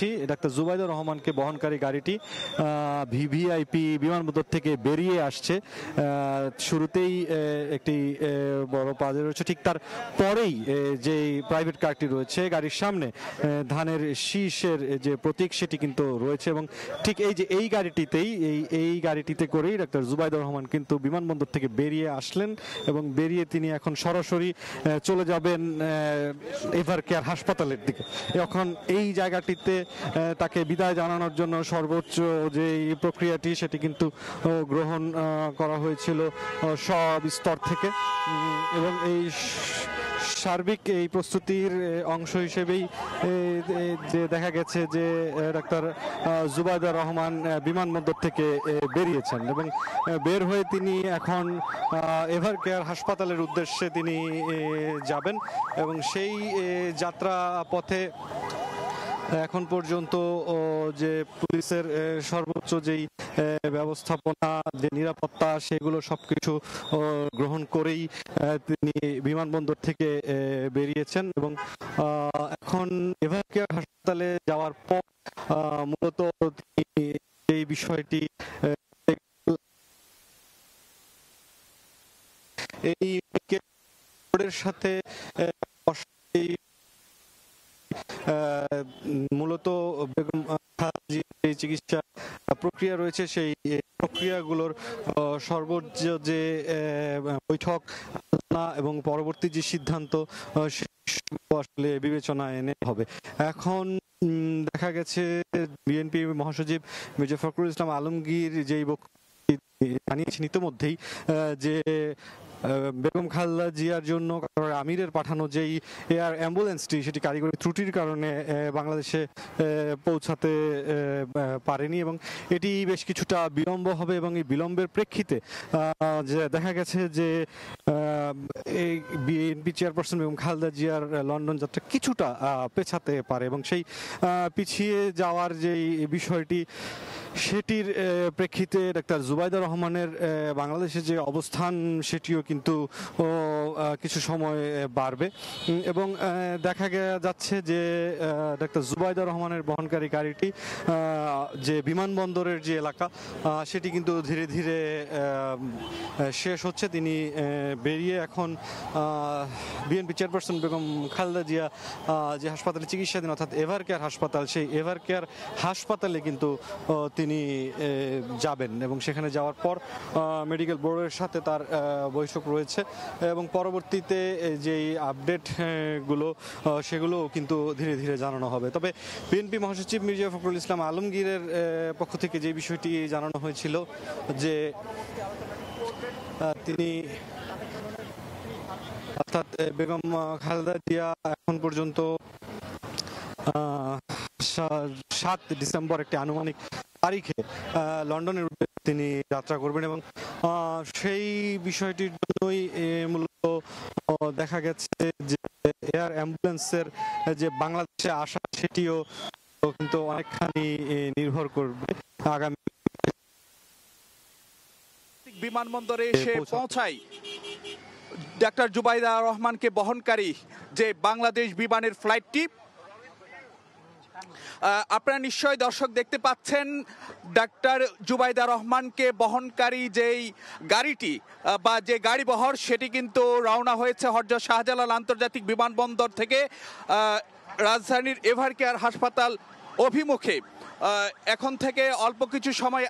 যাচ্ছি। ডাক্তার জুবাইদুর রহমানকে বহনকারী গাড়িটি ভিভিআইপি বিমানবন্দর থেকে বেরিয়ে আসছে। শুরুতেই একটি বড় পাজে রয়েছে, ঠিক তার পরেই যে প্রাইভেট কারটি রয়েছে গাড়ির সামনে ধানের শীষের যে প্রতীক সেটি কিন্তু রয়েছে, এবং ঠিক এই গাড়িটিতেই এই গাড়িটিতে করেই ডাক্তার জুবাইদুর রহমান কিন্তু বিমানবন্দর থেকে বেরিয়ে আসলেন, এবং বেরিয়ে তিনি এখন সরাসরি চলে যাবেন এভার কেয়ার হাসপাতালের দিকে। এখন এই জায়গাটিতে তাকে বিদায় জানানোর জন্য সর্বোচ্চ যে প্রক্রিয়াটি সেটি কিন্তু গ্রহণ করা হয়েছিল সব স্তর থেকে, এবং এই সার্বিক এই প্রস্তুতির অংশ হিসেবেই যে দেখা গেছে যে ডাক্তার জুবাইদুর রহমান বিমানবন্দর থেকে বেরিয়েছেন, এবং বের হয়ে তিনি এখন এভার কেয়ার হাসপাতালের উদ্দেশ্যে তিনি যাবেন, এবং সেই যাত্রা পথে এখন পর্যন্ত যে পুলিশের সর্বোচ্চ যেই ব্যবস্থাপনা, যে নিরাপত্তা, সেগুলো সবকিছু গ্রহণ করেই তিনি বিমানবন্দর থেকে বেরিয়েছেন, এবং এখন এভার কেয়ার হাসপাতালে যাওয়ার পর মূলত এই বিষয়টি এই সাথে মূলত বেগম খালেদা চিকিৎসা প্রক্রিয়া রয়েছে, সেই প্রক্রিয়াগুলোর সর্বোচ্চ যে বৈঠক এবং পরবর্তী যে সিদ্ধান্ত আসলে বিবেচনায় এনে হবে। এখন দেখা গেছে বিএনপি মহাসচিব মির্জা ফখরুল ইসলাম আলমগীর যেই বক্তব্য জানিয়েছেন ইতিমধ্যেই যে বেগম খালেদা জিয়ার জন্য আমিরের পাঠানো যেই এয়ার অ্যাম্বুলেন্সটি সেটি কারিগরি ত্রুটির কারণে বাংলাদেশে পৌঁছাতে পারেনি, এবং এটি বেশ কিছুটা বিলম্ব হবে, এবং এই বিলম্বের প্রেক্ষিতে যে দেখা গেছে যে এই বিএনপি চেয়ারপারসন বেগম খালেদা জিয়ার লন্ডন যাত্রা কিছুটা পেছাতে পারে, এবং সেই পিছিয়ে যাওয়ার যেই বিষয়টি সেটির প্রেক্ষিতে ডাক্তার জুবাইদুর রহমানের বাংলাদেশে যে অবস্থান সেটিও কিন্তু কিছু সময় বাড়বে, এবং দেখা যাচ্ছে যে ডাক্তার জুবাইদুর রহমানের বহনকারী গাড়িটি যে বিমানবন্দরের যে এলাকা সেটি কিন্তু ধীরে ধীরে শেষ হচ্ছে। তিনি বেরিয়ে এখন বিএনপি চেয়ারপারসন বেগম খালেদা জিয়া যে হাসপাতালে চিকিৎসাধীন, অর্থাৎ এভার কেয়ার হাসপাতাল, সেই এভার কেয়ার হাসপাতালে কিন্তু তিনি যাবেন, এবং সেখানে যাওয়ার পর মেডিকেল বোর্ডের সাথে তার বৈঠক রয়েছে, এবং পরবর্তীতে যেই আপডেট গুলো সেগুলো কিন্তু ধীরে ধীরে জানানো হবে। তবে বিএনপি মহাসচিব মির্জা ফখরুল ইসলাম আলমগীরের পক্ষ থেকে যে বিষয়টি জানানো হয়েছিল যে তিনি অর্থাৎ বেগম খালেদা জিয়া এখন পর্যন্ত 7 ডিসেম্বর একটি আনুমানিক তারিখে লন্ডনের উদ্দেশ্যে তিনি যাত্রা করবেন, এবং সেই বিষয়টির জন্যই মূলত দেখা গেছে যে এয়ার অ্যাম্বুলেন্সের যে বাংলাদেশে আসা সেটিও কিন্তু অনেকখানি নির্ভর করবে আগামী বিমানবন্দরে এসে পৌঁছায় ডাক্তার জুবাইদুর রহমানকে বহনকারী যে বাংলাদেশ বিমানের ফ্লাইটটি। আপনারা নিশ্চয়ই দর্শক দেখতে পাচ্ছেন ডাক্তার জুবাইদুর রহমানকে বহনকারী যেই গাড়িটি বা যে গাড়ি বহর সেটি কিন্তু রওনা হয়েছে হযরত শাহজালাল আন্তর্জাতিক বিমানবন্দর থেকে রাজধানীর এভার কেয়ার হাসপাতাল অভিমুখে। এখন থেকে অল্প কিছু সময়